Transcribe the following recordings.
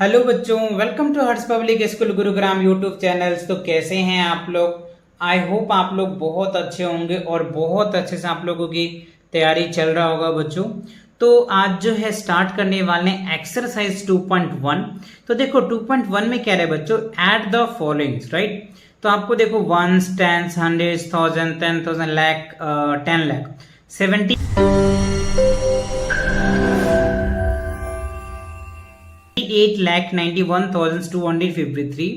Hello बच्चों, welcome to Harsh public school Gurugram YouTube channels. तो कैसे हैं आप लोग? आई होप आप लोग बहुत अच्छे होंगे और बहुत अच्छे से आप लोगों की तैयारी चल रहा होगा बच्चों। तो आज जो है स्टार्ट करने वाले हैं एक्सरसाइज 2.1। तो देखो 2.1 में क्या रहे बच्चों, ऐड द फॉलोइंग्स, राइट। तो आपको देखो ones, tens, hundreds, thousand, 10,000, lakh, 10 lakh, 70 8,91,253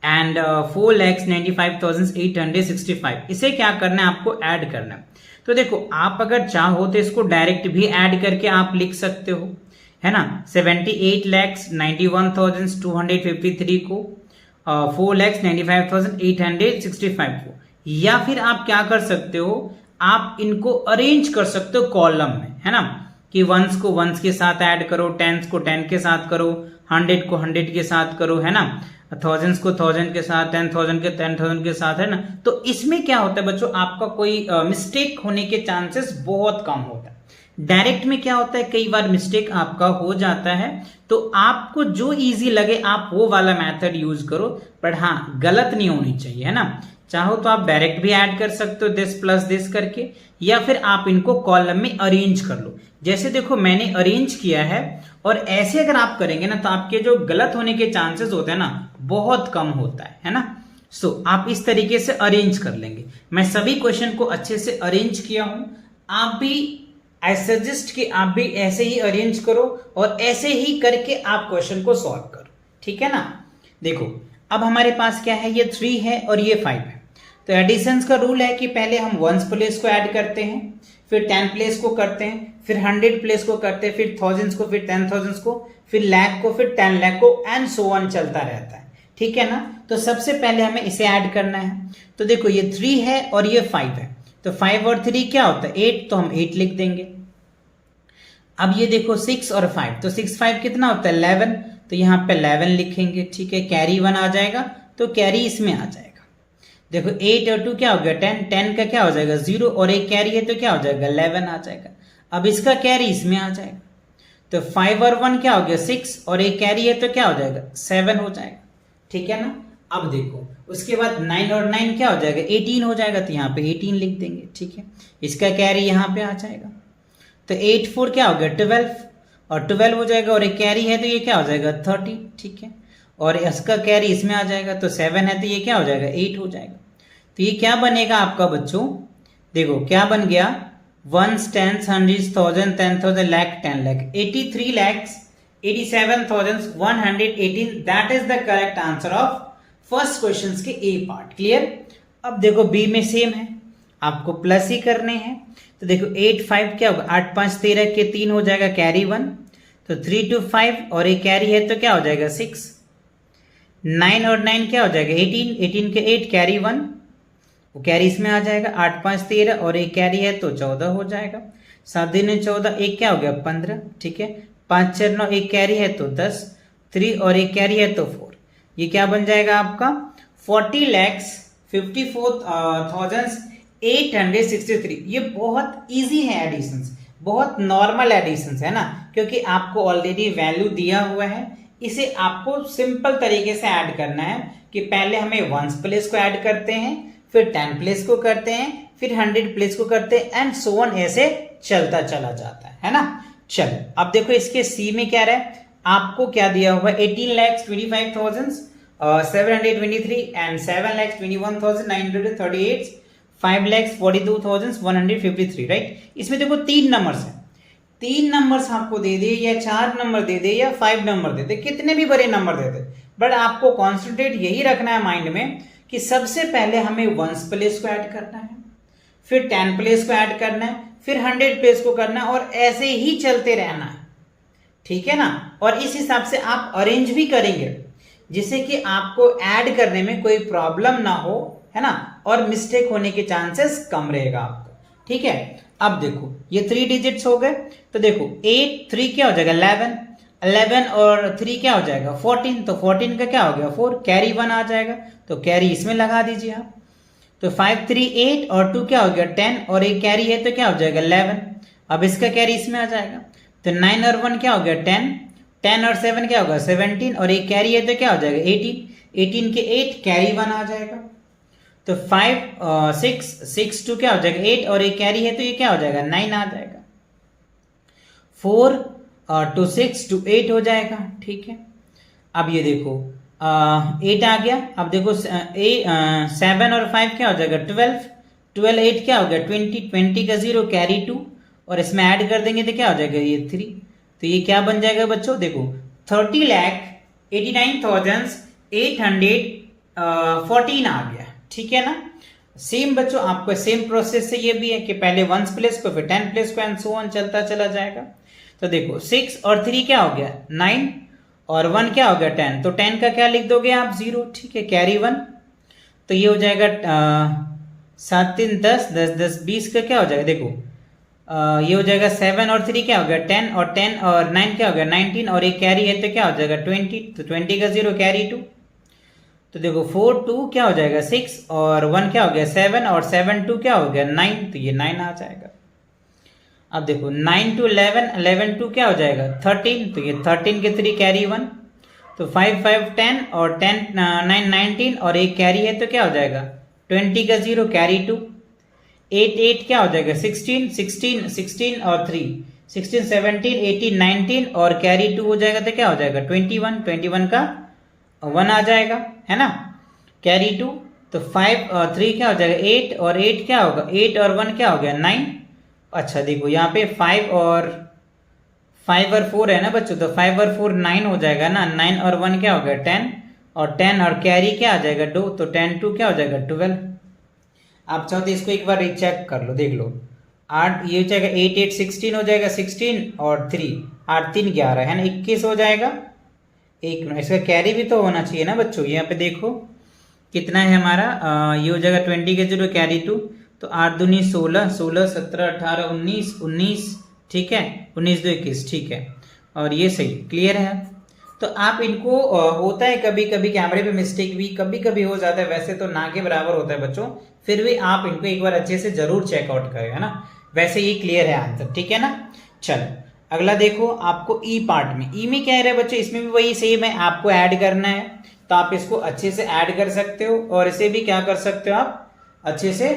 and 4,95,865। इसे क्या करना है, आपको ऐड करना है। तो देखो आप अगर चाहो तो इसको डायरेक्ट भी ऐड करके आप लिख सकते हो, है ना। 78,91,253 को 4,95,865 को, या फिर आप क्या कर सकते हो, आप इनको अरेंज कर सकते हो कॉलम में, है ना। कि वंस को वंस के साथ ऐड करो, टेंस को 10 के साथ करो, 100 को 100 के साथ करो, है ना। थाउजेंड्स को 1000 के साथ, 10,000 के 10,000 के साथ, है ना। तो इसमें क्या होता है बच्चों, आपका कोई मिस्टेक होने के चांसेस बहुत कम होता है। डायरेक्ट में क्या होता है, कई बार मिस्टेक आपका हो जाता है। तो आपको जो इजी लगे आप वो वाला मेथड यूज करो, पर हाँ गलत नहीं होनी चाहिए, है ना। चाहो तो आप डायरेक्ट भी ऐड कर सकते हो दिस प्लस दिस करके, या फिर आप इनको कॉलम में अरेंज कर लो। जैसे देखो मैंने अरेंज किया है, और ऐसे अगर आप करेंगे ना तो आपके जो गलत होने के चांसेस होते हैं ना बहुत कम होता है ना। सो आप इस तरीके से अरेंज कर लेंगे। मैं सभी क्वेश्चन को अच्छे से अरेंज किया हूं, आप भी आई सजेस्ट कि आप भी ऐसे ही अरेंज करो और ऐसे ही करके आप क्वेश्चन को सॉल्व करो, ठीक है ना। देखो अब हमारे पास क्या है, ये 3 है और ये 5 है। तो एडिशंस का रूल है कि पहले हम वंस प्लेस को ऐड करते हैं, फिर 10 प्लेस को करते हैं, फिर 100 प्लेस को करते हैं, फिर थाउजेंड्स को, फिर 10,000 को, फिर लाख को, फिर 10 लाख को, एंड सो ऑन चलता रहता है, ठीक है ना। तो सबसे पहले हमें इसे ऐड करना है। तो देखो ये 3 है और ये 5 है, तो 5 और 3 क्या होता है 8, तो हम 8 लिख देंगे। अब ये देखो 6 और 5, तो 6 5 कितना होता है 11, तो यहाँ पे 11 लिखेंगे, ठीक है। कैरी 1 आ जाएगा तो कैरी इसमें आ जाएगा। देखो 8 और 2 क्या हो गया 10, 10 का क्या हो जाएगा 0, और एक कैरी है तो क्या हो जाएगा 11 आ जाएगा। अब इसका कैरी इसमें आ जाएगा, तो 5 और 1 क्या हो गया 6, और एक कैरी है तो क्या हो जाएगा 7 हो जाएगा, ठीक है ना। अब देखो उसके बाद 9 और 9 क्या हो जाएगा 18 हो जाएगा, तो यहाँ पे 18 लिख देंगे, ठीक है। इसका कैरी यहाँ पे आ जाएगा, तो 8 4 क्या हो गया 12, और 12 हो जाएगा, और एक कैरी है तो ये क्या हो जाएगा 30, ठीक है। और इसका कैरी इसमें आ जाएगा, तो 7 है तो ये क्या हो जाएगा 8 हो जाएगा। तो ये क्या बनेगा आपका बच्चों, देखो क्या बन गया, ones, tens, hundreds, thousand, 10,000, lakh, 10 lakh, 83,87,118। That is the correct answer of first question के ए पार्ट। क्लियर। अब देखो बी में सेम है, आपको प्लस ही करने हैं। तो देखो 8 5 क्या होगा 8 5 13 के 3 हो जाएगा, कैरी 1, तो 3 2 5, और एक कैरी है तो क्या हो जाएगा 6। 9 और 9 क्या हो जाएगा 18, 18 के 8 कैरी 1, वो कैरी इसमें आ जाएगा। 8 5 13, और एक कैरी है तो 14 हो जाएगा। 7 दूनी 14, एक क्या हो गया 15, ठीक है। 5 6 9, एक कैरी है तो 10, 3 और एक कैरी है तो 4। ये क्या बन जाएगा आपका 40,54,863। ये बहुत इजी है एडिशंस, बहुत नॉर्मल एडिशंस है ना, क्योंकि आपको ऑलरेडी वैल्यू दिया हुआ है। इसे आपको सिंपल तरीके से ऐड करना है कि पहले हमें वंस प्लेस को ऐड करते हैं, फिर 10 प्लेस को करते हैं, फिर 100 प्लेस को करते हैं, एंड सो ऑन ऐसे चलता चला जाता है ना। चलो अब देखो इसके सी में क्या रहा है, आपको क्या दिया हुआ 18,25,723 एंड 7,21,938, 5,42,153, राइट। इसमें देखो 3 नंबर्स हैं, 3 नंबर्स आपको दे दे या 4 नंबर दे दे या 5 नंबर दे दे, कितने भी बड़े नंबर दे दे, बट आपको कॉन्सेंट्रेट यही रखना है माइंड में कि सबसे पहले हमें वंस प्लेस को ऐड करना है, फिर 10 प्लेस को ऐड करना है, फिर 100 प्लेस को करना है, और ऐसे ही चलते रहना है, ठीक है ना। और इस हिसाब से आप अरेंज भी करेंगे जिससे कि आपको ऐड करने में कोई प्रॉब्लम ना हो, है ना, और मिस्टेक होने के चांसेस कम रहेगा आपको, ठीक है। अब देखो ये 3 डिजिट्स हो गए, तो देखो 8 3 क्या हो जाएगा 11, 11 और 3 क्या हो जाएगा 14, तो 14 का क्या हो गया 4, कैरी 1 आ जाएगा, तो कैरी इसमें लगा दीजिए आप। तो 5 3 8 और 2 क्या हो गया 10, और एक कैरी है तो क्या हो जाएगा 11, अब इसका कैरी इसमें आ जाएगा। तो 9 और 1 क्या हो गया 10, 10 और 7 क्या होगा 17 और एक कैरी है तो क्या हो जाएगा 18, 18 के 8 कैरी 1 आ जाएगा। तो 5 6 2 क्या हो जाएगा 8 और एक कैरी है तो ये क्या हो जाएगा 9 आ जाएगा। 4 2 6 2 8 हो जाएगा। ठीक है, अब ये देखो 8 आ गया। अब देखो 7 और 5 क्या हो जाएगा 12, 12 8 क्या हो गया 20, 20 का 0 कैरी 2 और इसमें ऐड कर देंगे तो क्या हो जाएगा ये 3। तो ये क्या बन जाएगा बच्चों, देखो 30,89,814 आ गया। ठीक है ना। सेम बच्चों आपको सेम प्रोसेस से ये भी है कि पहले वंस प्लेस को फिर 10 प्लेस को एंड सो ऑन चलता चला जाएगा। तो देखो 6 और 3 क्या हो गया 9 और 1 क्या हो गया 10, तो 10 का क्या लिख दोगे आप 0। ठीक है, कैरी 1 तो ये हो जाएगा 7 3 10 10 10 20 का क्या हो जाएगा देखो ये हो जाएगा 7 और 3 क्या हो गया 10 और 10 और 9 क्या हो गया 19 और एक कैरी है तो क्या हो जाएगा 20, तो 20 का 0 कैरी 2। तो देखो 4 2 क्या हो जाएगा 6 और 1 क्या हो गया 7 और 7 2 क्या हो गया 9, तो ये 9 आ जाएगा। अब देखो 9 to 11, 11 2 क्या हो जाएगा 13, तो ये 13 के 3 कैरी 1, तो 5 5 10 और 10 9 19 और एक कैरी है तो क्या हो जाएगा 20 का 0 कैरी 2, 8 8 क्या हो जाएगा 16 16 16 और 3 16 17 18 19 और कैरी 2 हो जाएगा तो क्या हो जाएगा 21, 21 का 1 आ जाएगा है ना, कैरी 2। तो 5 और 3 क्या हो जाएगा 8 और 8 क्या होगा 8 और 1 क्या हो गया 9। अच्छा देखो यहाँ पे 5 और 4 है ना बच्चों, तो 5 और 4 9 हो जाएगा ना, 9 और 1 क्या हो गया 10 और 10 और कैरी क्या आ जाएगा 2, तो 10 2 क्या हो जाएगा 12। आप चाहो तो इसको एक बार रीचेक कर लो, देख लो 8 ये हो जाएगा 8 8 16 हो जाएगा 16 और 3 8 3 11 है ना 21 हो जाएगा। एक मिनट, इसका कैरी भी तो होना चाहिए ना बच्चों, यहाँ पे देखो कितना है हमारा ये हो जाएगा 20 के 0 कैरी 2, तो 8 दूनी 16 16 17 18 19 19 ठीक है 19 2 21 ठीक है, और ये सही क्लियर है। तो आप इनको होता है कभी कभी कैमरे पे मिस्टेक भी कभी कभी हो जाता है, वैसे तो ना के बराबर होता है बच्चों, फिर भी आप इनको एक बार अच्छे से जरूर चेकआउट करें है ना। वैसे ये क्लियर है आंसर, ठीक है ना। चलो अगला देखो आपको ई पार्ट में, ई में क्या है बच्चों, इसमें भी वही सेम है, आपको ऐड करना है तो आप इसको अच्छे से ऐड कर सकते हो और इसे भी क्या कर सकते हो आप अच्छे से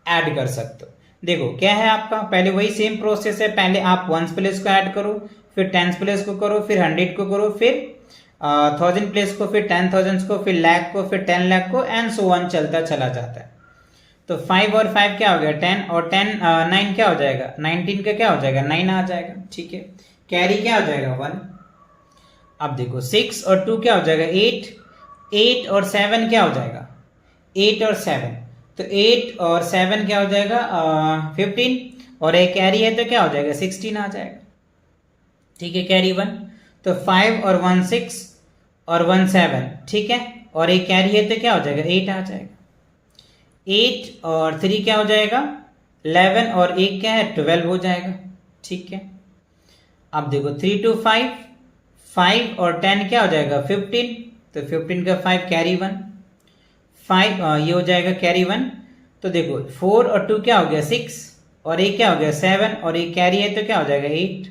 ऐड कर सकते हो। देखो क्या है आपका, पहले वही सेम प्रोसेस है, पहले आप वंस प्लेस को ऐड करो, फिर टेंस प्लेस को करो, फिर 100 को करो, फिर 1000 प्लेस को, फिर 10,000 को, फिर लाख को, फिर 10 लाख को एंड सो ऑन चलता चला जाता है। तो 5 और 5 क्या हो गया 10 और 10 9 क्या हो जाएगा 19 का क्या हो जाएगा 9 आ जाएगा, ठीक है। कैरी क्या हो जाएगा 1। अब देखो 6 और 2 क्या हो जाएगा 8, 8 और 7 क्या हो जाएगा 8 और 7, तो 8 और 7 क्या हो जाएगा 15 और एक कैरी है तो क्या हो जाएगा 16 आ जाएगा, ठीक है कैरी 1। तो 5 और 1 6 और 1 7 ठीक है, और एक कैरी है तो क्या हो जाएगा 8 आ जाएगा। 8 और 3 क्या हो जाएगा 11 और एक क्या है 12 हो जाएगा, ठीक है। अब देखो 3 to 5, 5 और 10 क्या हो जाएगा 15, तो 15 का 5 कैरी 1, 5 ये हो जाएगा कैरी 1। तो देखो 4 और 2 क्या हो गया 6 और एक क्या हो गया 7 और एक कैरी है तो क्या हो जाएगा 8,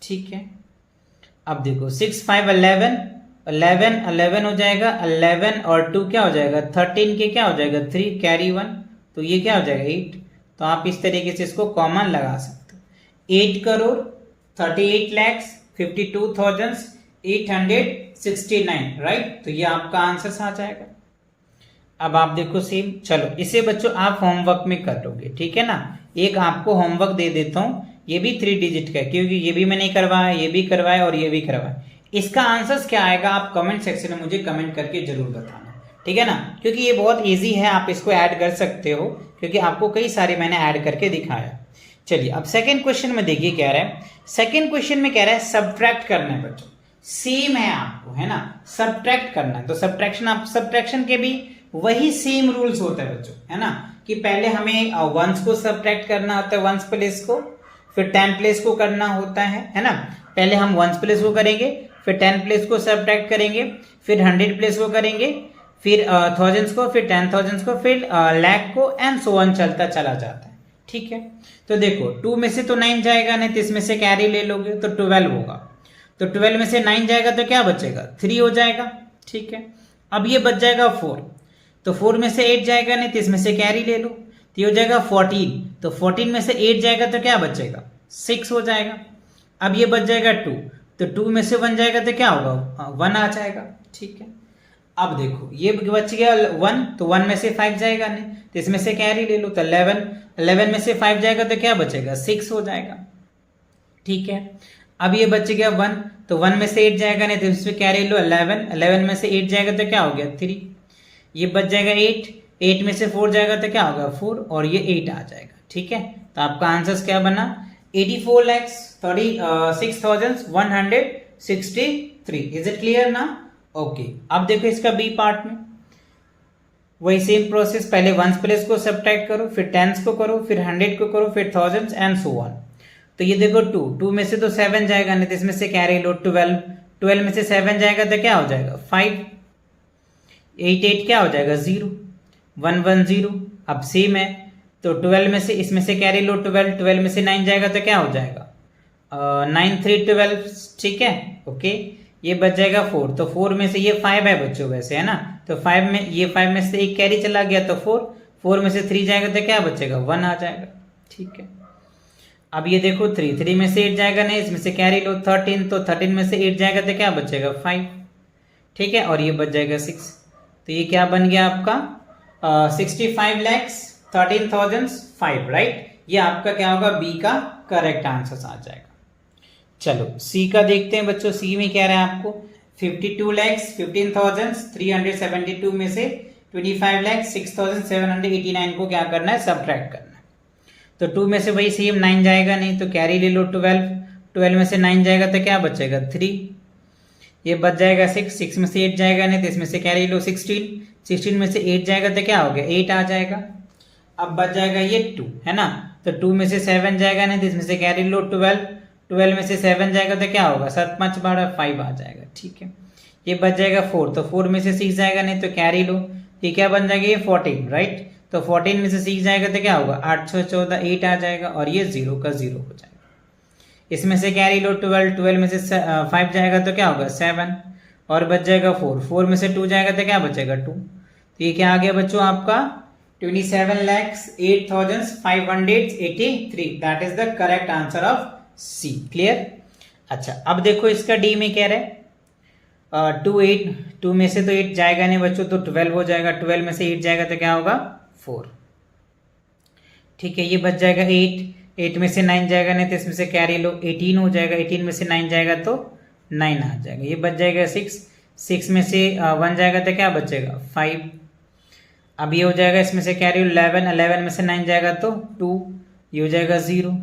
ठीक है। अब देखो 6 5 11 11 11 हो जाएगा, 11 और 2 क्या हो जाएगा 13 के क्या हो जाएगा 3 कैरी 1, तो ये क्या हो जाएगा 8। तो आप इस तरीके से इसको कॉमन लगा सकते हो। 8 करोड़ 38 lakhs 52,869 राइट, तो ये आपका आंसर आ जाएगा। अब आप देखो सेम, चलो इसे बच्चों आप होमवर्क में कर लोगे, ठीक है ना। एक आपको होमवर्क दे देता हूं, ये भी 3 डिजिट का है क्योंकि ये भी मैंने करवाया, ये भी करवाया और ये भी करवाया। इसका आंसर क्या आएगा आप कमेंट सेक्शन में मुझे कमेंट करके जरूर बताना, ठीक है ना, क्योंकि ये बहुत इजी है, आप इसको ऐड कर सकते हो क्योंकि आपको कई सारे मैंने ऐड करके दिखाया। चलिए अब सेकंड क्वेश्चन में देखिए क्या रहा है। सेकंड क्वेश्चन में कह रहा है सब्ट्रैक्ट करना है बच्चों, सेम है आपको है ना, सब्ट्रैक्ट करना है। तो सब्ट्रैक्शन, आप सब्ट्रैक्शन के भी वही सेम रूल्स होता है बच्चों है ना, कि पहले हमें वंस को सब्ट्रैक्ट करना होता है, वंस प्लेस को, फिर 10 प्लेस को करना होता है ना। पहले हम वंस प्लेस को करेंगे, फिर 10 प्लेस को सब्ट्रैक्ट करेंगे, फिर 100 प्लेस को करेंगे, फिर थाउजेंड्स को, फिर 10,000 को, फिर लाख को एंड सो ऑन चलता चला जाता है, ठीक है। तो देखो 2 में से तो 9 जाएगा नहीं, तो इसमें से कैरी ले लोगे तो 12 होगा। तो 12 में से 9 जाएगा तो क्या बचेगा 3 हो जाएगा, ठीक है। अब ये बच जाएगा 4, तो 4 में से 8 जाएगा नहीं तो इसमें से कैरी ले लो, तो ये हो जाएगा 14, तो 14 में से 8 जाएगा तो क्या बचेगा 6 हो जाएगा। अब ये बच जाएगा 2, तो 2 में से 1 जाएगा तो क्या होगा 1 आ जाएगा, ठीक है। अब देखो ये बच गया 1, तो 1 में से 5 जाएगा नहीं तो इसमें से कैरी ले लो, तो 11 में से 5 जाएगा तो क्या बचेगा 6 हो जाएगा, ठीक है। अब ये बच गया 1, तो 1 में से 8 जाएगा नहीं तो इसमें कैरी लो 11 में से 8 जाएगा तो क्या हो गया 3, ये बच जाएगा 8 में से 4 जाएगा तो क्या होगा 4 और ये 8 आ जाएगा, ठीक है। तो आपका आंसर क्या बना 84,36,163। इज इट क्लियर ना? ओके। अब देखो इसका बी पार्ट में वही सेम प्रोसेस, पहले वंस प्लेस को सब्ट्रैक्ट करो, फिर टेंस को करो, फिर 100 को करो, फिर थाउजेंड्स एंड सो ऑन। तो ये देखो 2 में से तो 7 जाएगा नहीं तो इसमें से कैरी लो 12 में से 7 जाएगा तो क्या हो जाएगा 5, 8 क्या हो जाएगा 0, 1 1 0। अब सेम है तो 12 में से इसमें से कैरी लो 12 में से 9 जाएगा तो क्या हो जाएगा 9 3 12, ठीक है। ओके, ये बच जाएगा 4, तो 4 में से ये 5 है बच्चों वैसे, है ना, तो 5 में ये 5 में से एक कैरी चला गया तो 4 में से 3 जाएगा तो क्या बचेगा 1 आ जाएगा, ठीक है। अब ये देखो 3 में से 8 जाएगा नहीं, इसमें से कैरी लो 13, तो 13 में से 8 जाएगा तो क्या बचेगा 5, ठीक है, और ये बच जाएगा 6। तो ये क्या बन गया आपका 65,13,005, राइट। ये आपका क्या होगा बी का करेक्ट आंसर आ जाएगा। चलो सी का देखते हैं बच्चों। सी में क्या रहा है आपको 52,15,372 में से 25,06,789 को क्या करना है सब्ट्रैक्ट करना है। तो 2 में से वही सेम 9 जाएगा नहीं तो कैरी ले लो 12 में से 9 जाएगा तो क्या बचेगा 3, ये बच जाएगा 6 में से 8 जाएगा नहीं तो इसमें से कैरी लो 16 में से 8 जाएगा तो क्या हो गया 8 आ जाएगा। अब बच जाएगा ये 2, है ना, तो 2 में से 7 जाएगा नहीं तो इसमें से कैरी लो 12 में से 7 जाएगा तो क्या होगा 7 5 12 5 आ जाएगा, ठीक है। ये बच जाएगा 4, तो 4 में से 6 जाएगा नहीं तो कैरी लो, ये क्या बन जाएगा ये 14, राइट। तो 14 में से 6 जाएगा तो क्या होगा 8 6 14 8 आ जाएगा और ये 0 का 0 हो जाएगा। इसमें से कैरी लो 12 में से 5 जाएगा तो क्या होगा 7 और बच जाएगा 4 में से 2 जाएगा तो क्या बचेगा 2। तो ये क्या आ गया बच्चों आपका 27,08,583। That is the correct answer of C. Clear. अच्छा अब देखो इसका डी में क्या रहा है 2 में से तो 8 जाएगा नहीं बच्चों तो 12 हो जाएगा, 12 में से 8 जाएगा तो क्या होगा 4, ठीक है। ये बच जाएगा 8 में से 9 जाएगा नहीं तो इसमें से कैरी लो 18 हो जाएगा, 18 में से 9 जाएगा तो 9 आ जाएगा। ये बच जाएगा 6 में से 1 जाएगा तो क्या बचेगा 5। अब ये हो जाएगा इसमें से कैरी लो 11 में से 9 जाएगा तो 2, ये हो जाएगा 0।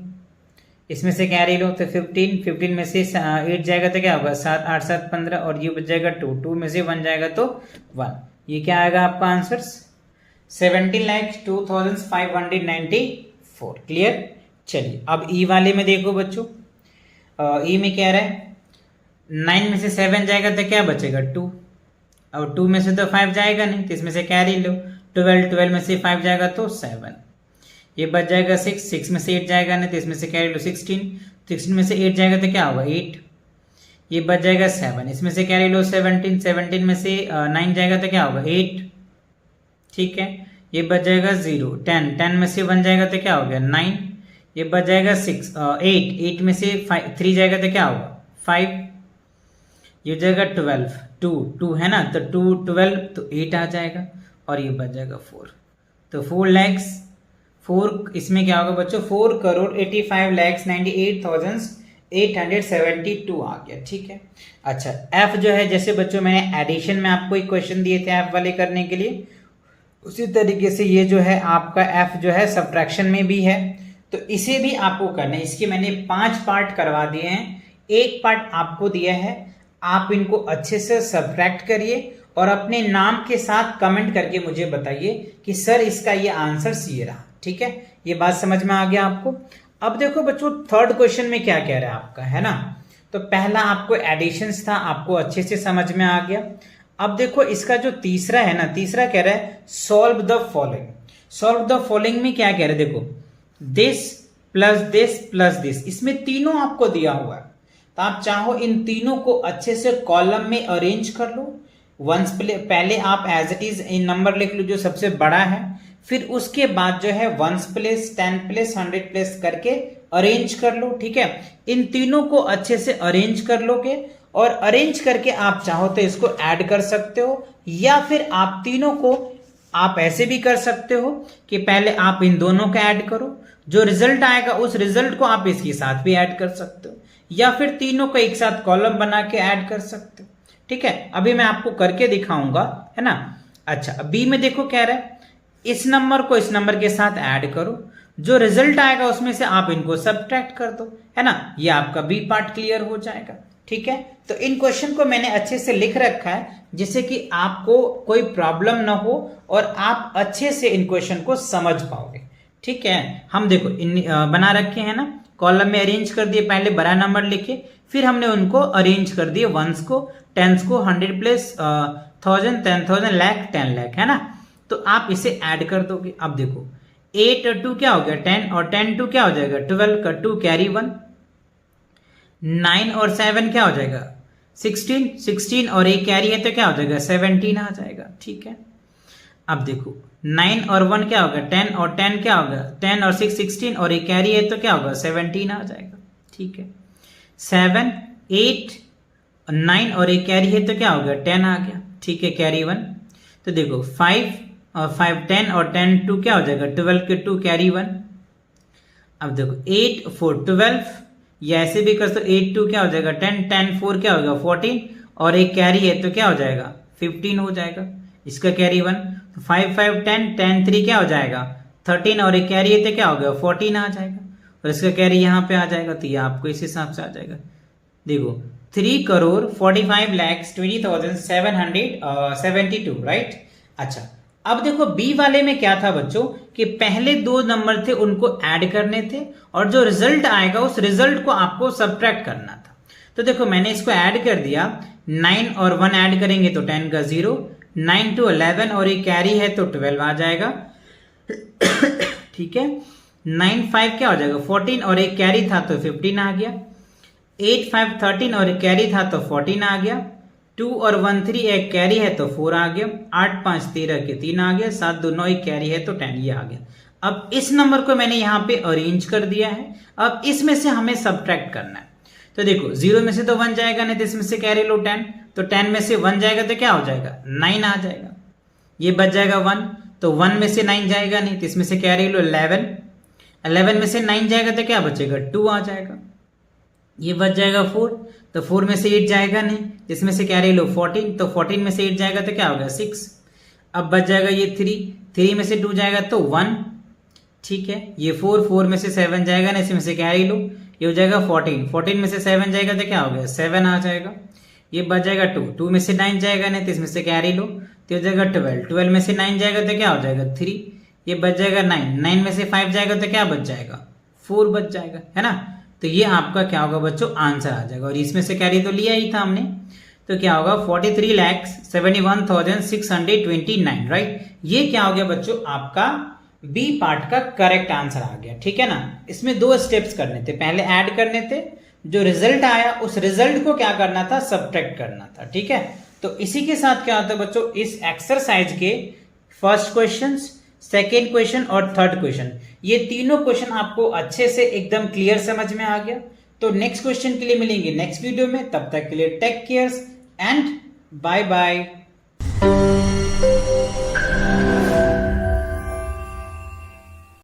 इसमें से कैरी लो तो 15 में से 8 जाएगा तो क्या होगा 7 8 7 15 और ये बच जाएगा 2 में से 1 जाएगा तो 1। ये क्या आएगा आपका आंसर 17,02,594। क्लियर। चलिए अब ई वाले में देखो बच्चों, ई में क्या रहा है 9 में से 7 जाएगा तो क्या बचेगा 2 और 2 में से तो 5 जाएगा नहीं तो इसमें से कैरी लो 12 में से 5 जाएगा तो 7। ये बच जाएगा 6 में से 8 जाएगा नहीं तो इसमें से कैरी लो 16 में से 8 जाएगा तो क्या होगा 8। ये बच जाएगा 7, इसमें से कैरी लो 17 में से 9 जाएगा तो क्या होगा 8, ठीक है। ये बच जाएगा 0 10 में से 1 जाएगा तो क्या हो गया 9। ये बच जाएगा 8 में से 3 जाएगा तो क्या होगा 5। ये हो जाएगा 2 है ना, तो 12 तो 8 आ जाएगा और ये बच जाएगा 4। तो 4 इसमें क्या होगा बच्चों 4,85,98,872 आ गया, ठीक है। अच्छा एफ जो है जैसे बच्चों मैंने एडिशन में आपको एक क्वेश्चन दिए थे एफ वाले करने के लिए, उसी तरीके से ये जो है आपका एफ जो है सब्ट्रैक्शन में भी है तो इसे भी आपको करना है। इसके मैंने 5 पार्ट करवा दिए हैं, एक पार्ट आपको दिया है, आप इनको अच्छे से सब्ट्रैक्ट करिए और अपने नाम के साथ कमेंट करके मुझे बताइए कि सर इसका ये आंसर सी रहा, ठीक है। ये बात समझ में आ गया आपको। अब देखो बच्चों थर्ड क्वेश्चन में क्या कह रहा है आपका, है ना, तो पहला आपको एडिशंस था, आपको अच्छे से समझ में आ गया। अब देखो इसका जो तीसरा है ना, तीसरा कह रहा है solve the following. Solve the following में क्या कह रहे हैं देखो this plus this plus this, इसमें तीनों आपको दिया हुआ है। तो आप चाहो इन तीनों को अच्छे से कॉलम में अरेंज कर लो। पहले आप as it is in number लिख लो जो सबसे बड़ा है, फिर उसके बाद जो है 1s प्लेस 10 प्लेस 100 प्लेस करके अरेंज कर लो। ठीक है, इन तीनों को अच्छे से अरेंज कर लोगे और अरेंज करके आप चाहो तो इसको ऐड कर सकते हो, या फिर आप तीनों को आप ऐसे भी कर सकते हो कि पहले आप इन दोनों को ऐड करो, जो रिजल्ट आएगा उस रिजल्ट को आप इसके साथ भी ऐड कर सकते हो, या फिर तीनों को एक साथ कॉलम बना के ऐड कर सकते हो। ठीक है, अभी मैं आपको करके दिखाऊंगा, है ना। अच्छा, बी में देखो क्या रहा है, इस नंबर को इस नंबर के साथ ऐड करो, जो रिजल्ट आएगा उसमें से आप इनको सब्ट्रैक्ट कर दो, है ना। ये आपका बी पार्ट क्लियर हो जाएगा। ठीक है, तो इन क्वेश्चन को मैंने अच्छे से लिख रखा है जिससे कि आपको कोई प्रॉब्लम ना हो और आप अच्छे से इन क्वेश्चन को समझ पाओगे। ठीक है, हम देखो बना रखे हैं ना, कॉलम में अरेंज कर दिए, पहले बड़ा नंबर लिखे, फिर हमने उनको अरेंज कर दिए, 1s को 10s को 100 प्लस 1000 10,000 लाख 10 लाख, है ना। तो आप इसे ऐड कर दोगे। अब देखो 8 और 2 क्या हो गया 10, और 10 2 क्या हो जाएगा 12 का 2 कैरी 1, 9 और 7 क्या हो जाएगा 16, 16 और 1 कैरी है तो क्या हो जाएगा 17 आ जाएगा। ठीक है, अब देखो 9 और 1 क्या होगा 10, और 10 क्या होगा 10 और 6 16 और 1 कैरी है तो क्या होगा 17 आ जाएगा। ठीक है, 7 8 9 और 1 कैरी है तो क्या होगा 10 आ गया। ठीक है, कैरी 1। तो देखो 5 और 5 10 और 10 2 क्या हो जाएगा 12 के 2 कैरी 1। अब देखो 8 4 12, या ऐसे भी कर सकते 8 2 क्या हो जाएगा 10 10 4 क्या होगा 14, और 1 कैरी है तो क्या हो जाएगा 15 हो जाएगा, इसका कैरी 1। 5 5 10 10 3 क्या हो जाएगा 13, और 1 कैरी है तो क्या हो गया 14 आ जाएगा, और इसका कैरी यहाँ पे आ जाएगा, तो ये आपको इस हिसाब से आ जाएगा। देखो 3,45,20,772, राइट। अच्छा, अब देखो बी वाले में क्या था बच्चों कि पहले दो नंबर थे उनको ऐड करने थे, और जो रिजल्ट आएगा उस रिजल्ट को आपको सब्ट्रैक्ट करना था। तो देखो मैंने इसको ऐड कर दिया, 9 और 1 ऐड करेंगे तो 10 का 0, 9 to 11 और एक कैरी है तो 12 आ जाएगा। ठीक है, 9 5 क्या हो जाएगा 14, और एक कैरी था तो 15 आ गया। 8 5 13 और एक कैरी था तो 14 आ गया। 2 और 1 3 एक कैरी है तो 4 आ गया। 8 5 13 के 3 आ गया। 7 2 9 एक कैरी है तो 10 ये आ गया। अब इस नंबर को मैंने यहाँ पे अरेंज कर दिया है। अब इसमें से हमें सब्ट्रैक्ट करना है। तो देखो 0 में से तो 1 जाएगा नहीं, तो इसमें से कैरी लो 10, तो 10 में से 1 जाएगा तो क्या हो जाएगा 9 आ जाएगा। ये बच जाएगा 1, तो 1 में से 9 जाएगा नहीं, तो इसमें से कैरी लो 11, 11 में से 9 जाएगा तो क्या बचेगा 2 आ जाएगा। ये बच जाएगा 4, तो 4 में से 8 जाएगा नहीं, इसमें से कैरी लो 14, तो 14 में से 8 जाएगा तो क्या होगा 6। अब बच जाएगा ये 3 में से 2 जाएगा तो 1। ठीक है, ये 4 में से 7 जाएगा ना, इसमें से कैरी लो, ये हो जाएगा 14 में से 7 जाएगा तो क्या हो गया 7 आ जाएगा। ये बच जाएगा 2 में से 9 जाएगा नहीं, तो इसमें से कैरी लो, तो हो जाएगा 12 में से 9 जाएगा तो क्या हो जाएगा 3। ये बच जाएगा 9 में से 5 जाएगा तो क्या बच जाएगा 4 बच जाएगा, है ना। तो ये आपका क्या होगा बच्चों आंसर आ जाएगा। और इसमें से कैरी तो लिया ही था हमने, तो क्या होगा 43,71,629, राइट। ये क्या हो गया बच्चों आपका बी पार्ट का करेक्ट आंसर आ गया। ठीक है ना। इसमें 2 स्टेप्स करने थे, पहले ऐड करने थे, जो रिजल्ट आया उस रिजल्ट को क्या करना था सब्ट्रैक्ट करना था। ठीक है, तो इसी के साथ क्या होता है बच्चों इस एक्सरसाइज के फर्स्ट क्वेश्चन, सेकेंड क्वेश्चन और थर्ड क्वेश्चन, ये तीनों क्वेश्चन आपको अच्छे से एकदम क्लियर समझ में आ गया। तो नेक्स्ट क्वेश्चन के लिए मिलेंगे नेक्स्ट वीडियो में, तब तक के लिए take care and bye bye.